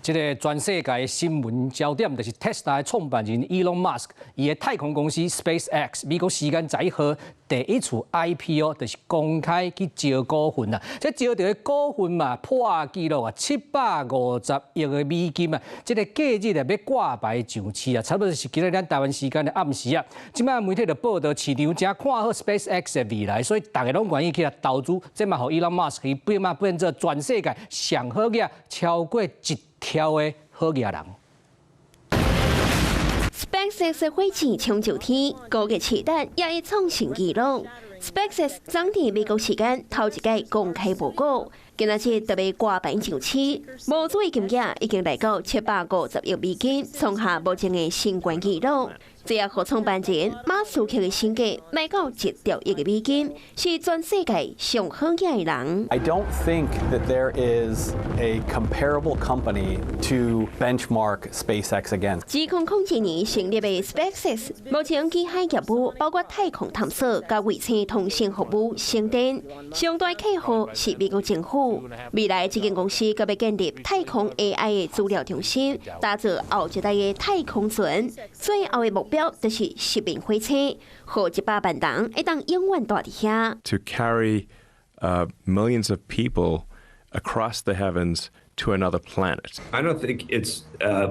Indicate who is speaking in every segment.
Speaker 1: 這個全世界新聞焦點就是 Tesla 的創辦人 Elon Musk， 伊的太空公司 SpaceX， 美國時間11號第一次 IPO 就是公開去招股份啦。這招到的股份嘛破紀錄啊，750億的美金啊！這個假日啊要掛牌上市啊，差不多是今日咱台灣時間的暗時啊。今擺媒體就報道市場正看好 SpaceX 的未來，所以大家攏願意去投資，這嘛，互 Elon Musk 伊變做全世界上好嘅超過1條的好嘢人。
Speaker 2: SpaceX 火箭衝上天，高嘅期待也會創新紀錄。SpaceX 當地美國時間頭一個公開報告，今仔日特別掛牌上市，募資金額已經來到750億美金，創下目前嘅新冠紀錄。這也和創辦人馬斯克嘅身價來到1兆億嘅美金，是全世界上好嘅人。
Speaker 3: I don't think that there is a comparable company to benchmark SpaceX against。
Speaker 2: 2007年成立嘅 SpaceX， 目前機械業務包括太空探索、甲衛星通信服務、星電，上大客戶是美國政府。未來這間公司閣要建立太空 AI 嘅資料中心，打造後一代嘅太空船。最後嘅目標就是實名火車，和100萬人會當永遠待佇遐。
Speaker 4: To carry millions of people across the heavens to another planet.
Speaker 5: I don't think it's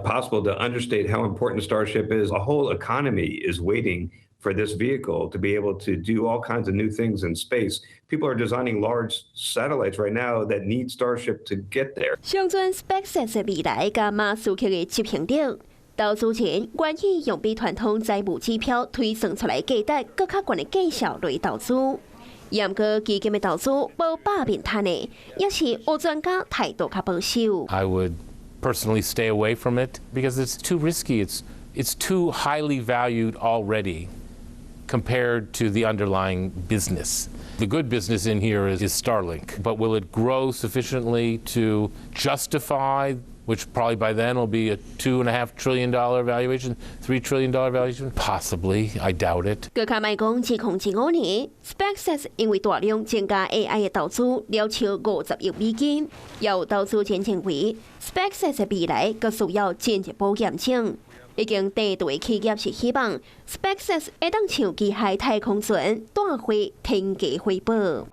Speaker 5: possible to understate how important Starship is. A whole economy is waiting for this vehicle to be able to do all kinds of new things in space. People are designing large satellites right now that need Starship to get there.
Speaker 2: 相信 SpaceX 的未來甲馬斯克的執行力，投資前願意用比傳統債務指標推算出來價值更較懸的績效來投資。然過基金的投資無百面攤的，也是有專家態度較保守。
Speaker 6: I would personally stay away from it because it's too risky. It's too highly valued already compared to the underlying business. The good business in here is Starlink, but will it grow sufficiently to justify, which probably by then will be a $2.5 trillion valuation, $3 trillion valuation? Possibly, I doubt it.
Speaker 2: 更加賣講2015年 ，SpaceX 因為大量增加 AI 的投資，了超50億美金。有投資人認為 ，SpaceX 的未來更需要進一步驗證。已經第一企業是希望 SpaceX 會當像機械太空船帶回天家回報。